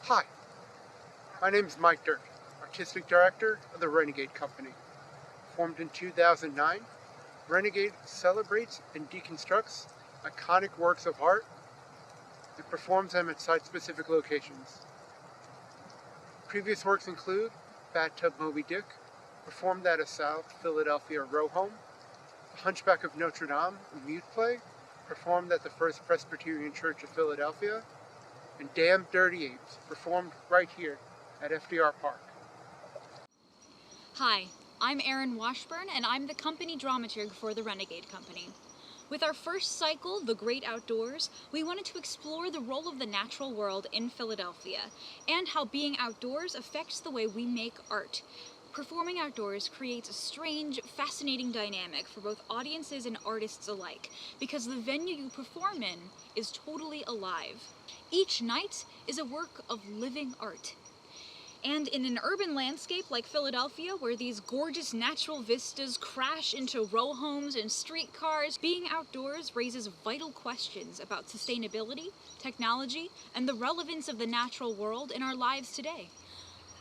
Hi, my name is Mike Dirk, Artistic Director of the Renegade Company. Formed in 2009, Renegade celebrates and deconstructs iconic works of art and performs them at site-specific locations. Previous works include Bathtub Moby Dick, performed at a South Philadelphia row home, The Hunchback of Notre Dame, a mute play, performed at the First Presbyterian Church of Philadelphia, and Damn Dirty Apes, performed right here at FDR Park. Hi, I'm Erin Washburn, and I'm the company dramaturg for the Renegade Company. With our first cycle, The Great Outdoors, we wanted to explore the role of the natural world in Philadelphia, and how being outdoors affects the way we make art. Performing outdoors creates a strange, fascinating dynamic for both audiences and artists alike, because the venue you perform in is totally alive. Each night is a work of living art. And in an urban landscape like Philadelphia, where these gorgeous natural vistas crash into row homes and streetcars, being outdoors raises vital questions about sustainability, technology, and the relevance of the natural world in our lives today.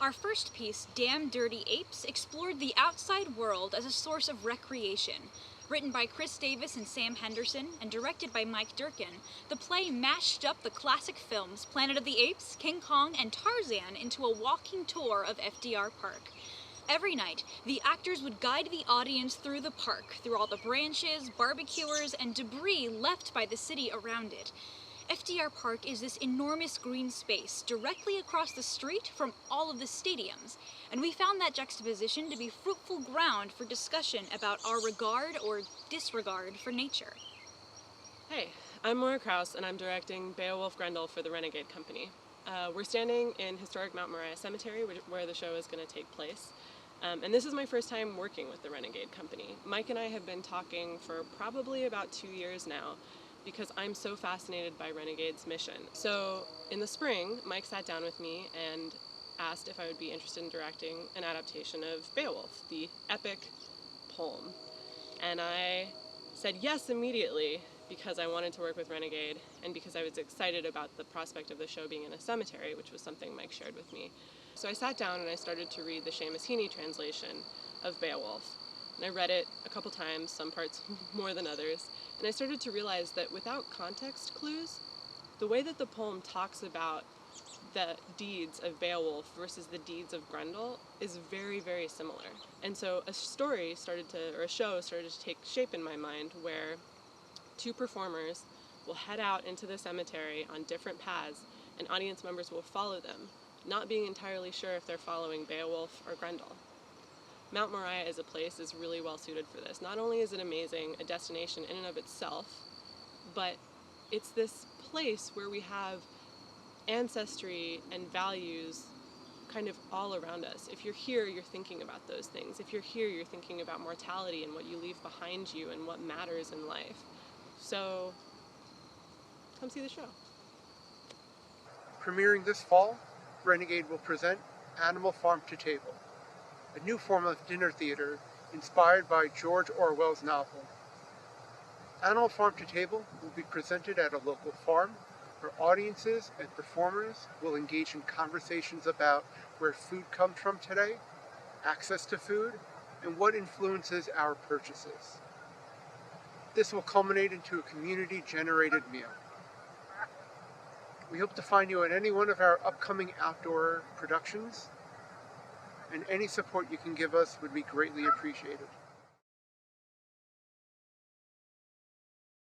Our first piece, Damn Dirty Apes, explored the outside world as a source of recreation. Written by Chris Davis and Sam Henderson, and directed by Mike Durkin, the play mashed up the classic films Planet of the Apes, King Kong, and Tarzan into a walking tour of FDR Park. Every night, the actors would guide the audience through the park, through all the branches, barbecuers, and debris left by the city around it. FDR Park is this enormous green space directly across the street from all of the stadiums, and we found that juxtaposition to be fruitful ground for discussion about our regard or disregard for nature. Hey, I'm Laura Krause, and I'm directing Beowulf Grendel for the Renegade Company. We're standing in historic Mount Moriah Cemetery, where the show is going to take place. And this is my first time working with the Renegade Company. Mike and I have been talking for probably about 2 years now, because I'm so fascinated by Renegade's mission. So in the spring, Mike sat down with me and asked if I would be interested in directing an adaptation of Beowulf, the epic poem. And I said yes immediately, because I wanted to work with Renegade and because I was excited about the prospect of the show being in a cemetery, which was something Mike shared with me. So I sat down and I started to read the Seamus Heaney translation of Beowulf. And I read it a couple times, some parts more than others, and I started to realize that without context clues, the way that the poem talks about the deeds of Beowulf versus the deeds of Grendel is very, very similar. And so a show started to take shape in my mind, where two performers will head out into the cemetery on different paths, and audience members will follow them, not being entirely sure if they're following Beowulf or Grendel. Mount Moriah as a place is really well suited for this. Not only is it amazing, a destination in and of itself, but it's this place where we have ancestry and values kind of all around us. If you're here, you're thinking about those things. If you're here, you're thinking about mortality and what you leave behind you and what matters in life. So, come see the show. Premiering this fall, Renegade will present Animal Farm to Table, a new form of dinner theater inspired by George Orwell's novel. Animal Farm to Table will be presented at a local farm, where audiences and performers will engage in conversations about where food comes from today, access to food, and what influences our purchases. This will culminate into a community-generated meal. We hope to find you at any one of our upcoming outdoor productions, and any support you can give us would be greatly appreciated.